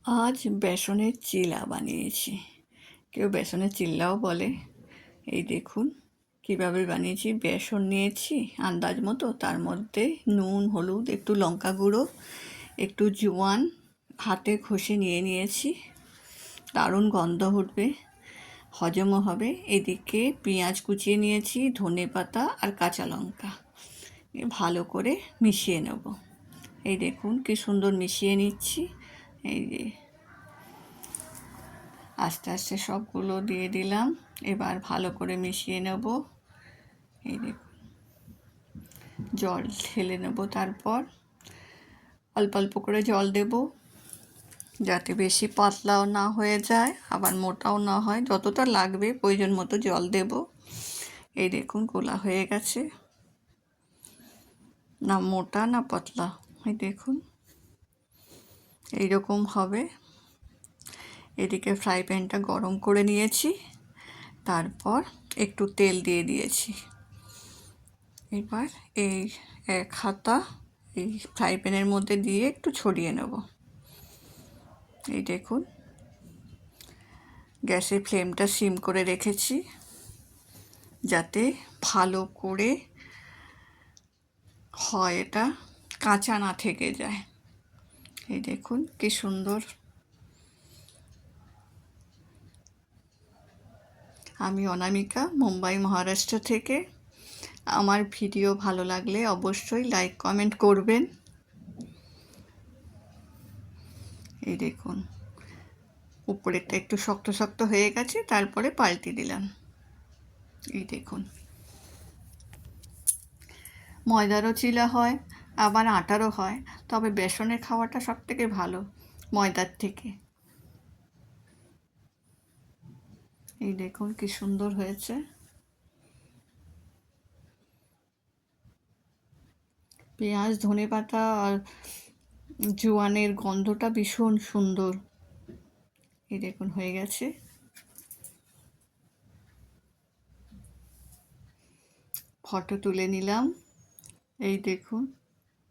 আজ বেসনের চিলা বানিয়েছি। কেউ বেসনের চিল্লাও বলে। এই দেখুন কীভাবে বানিয়েছি। বেসন নিয়েছি আন্দাজ মতো, তার মধ্যে নুন, হলুদ, একটু লঙ্কা গুঁড়ো, একটু জোয়ান হাতে ঘষে নিয়েছি। দারুণ গন্ধ উঠবে, হজমও হবে। এদিকে পেঁয়াজ কুচিয়ে নিয়েছি, ধনেপাতা আর কাঁচা লঙ্কা ভালো করে মিশিয়ে নেব। এই দেখুন কি সুন্দর মিশিয়ে নিচ্ছি। এই যে আস্তে আস্তে সবগুলো দিয়ে দিলাম। এবার ভালো করে মিশিয়ে নেব। এই দেখুন জল ঢেলে নেব, তারপর অল্প অল্প করে জল দেব, যাতে বেশি পাতলাও না হয়ে যায় আবার মোটাও না হয়। যতটা লাগবে প্রয়োজন মতো জল দেব। এই দেখুন গোলা হয়ে গেছে, না মোটা না পাতলা। এই দেখুন এইরকম হবে। এদিকে ফ্রাই প্যানটা গরম করে নিয়েছি, তারপর একটু তেল দিয়ে দিয়েছি। এবার এই এক হাতা এই ফ্রাই প্যানের মধ্যে দিয়ে একটু ছড়িয়ে নেব। এই দেখুন গ্যাসের ফ্লেমটা সিম করে রেখেছি, যাতে ভালো করে হয়, এটা কাঁচা না থেকে যায়। এই দেখুন কি সুন্দর। আমি অনামিকা, মুম্বাই, মহারাষ্ট্র থেকে। আমার ভিডিও ভালো লাগলে অবশ্যই লাইক কমেন্ট করবেন। এই দেখুন উপরেরটা একটু শক্ত শক্ত হয়ে গেছে, তারপরে পাল্টে দিলাম। এই দেখুন ময়দারও চিলা হয়, আবার আটারও হয়, তবে বেসনের খাওয়াটা সবথেকে ভালো ময়দার থেকে। এই দেখুন কি সুন্দর হয়েছে। পেঁয়াজ, ধনেপাতা আর জোয়ানের গন্ধটা ভীষণ সুন্দর। এই দেখুন হয়ে গেছে। ফটো তুলে নিলাম। এই দেখুন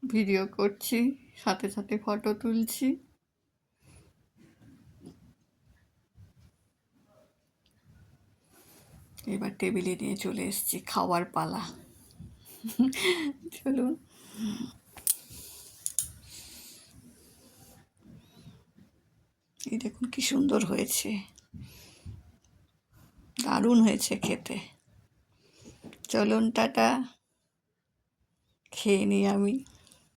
ভিডিও করছি, সাথে সাথে ফটো তুলছি। এবার টেবিলে নিয়ে চলে এসেছি, খাওয়ার পালা। চলুন। এই দেখুন কি সুন্দর হয়েছে, দারুণ হয়েছে খেতে। চলুন টাটা, খেয়ে নিই আমি।